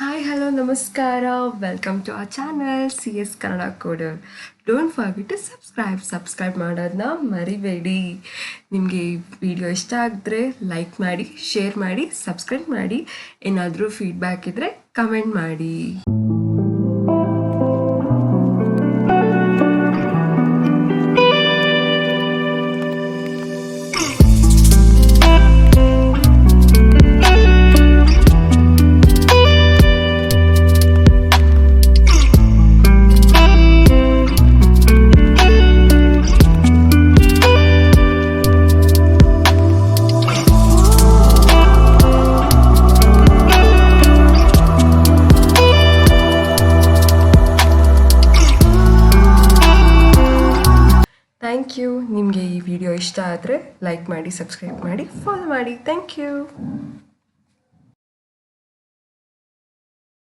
Hi hello ನಮಸ್ಕಾರ welcome to our channel C S Kannada coder. Don't forget to subscribe ಮಾಡೋದನ್ನ ಮರಿಬೇಡಿ. ನಿಮಗೆ ಈ ವಿಡಿಯೋ ಇಷ್ಟ ಆಗಿದ್ರೆ ಲೈಕ್ ಮಾಡಿ, ಶೇರ್ ಮಾಡಿ, ಸಬ್ಸ್ಕ್ರೈಬ್ ಮಾಡಿ. ಏನಾದರೂ ಫೀಡ್ಬ್ಯಾಕ್ ಇದ್ದರೆ ಕಮೆಂಟ್ ಮಾಡಿ. Thank you. ನಿಮಗೆ ಈ ವಿಡಿಯೋ ಇಷ್ಟ ಆದರೆ ಲೈಕ್ ಮಾಡಿ, ಸಬ್ಸ್ಕ್ರೈಬ್ ಮಾಡಿ, ಫಾಲೋ ಮಾಡಿ. Thank you.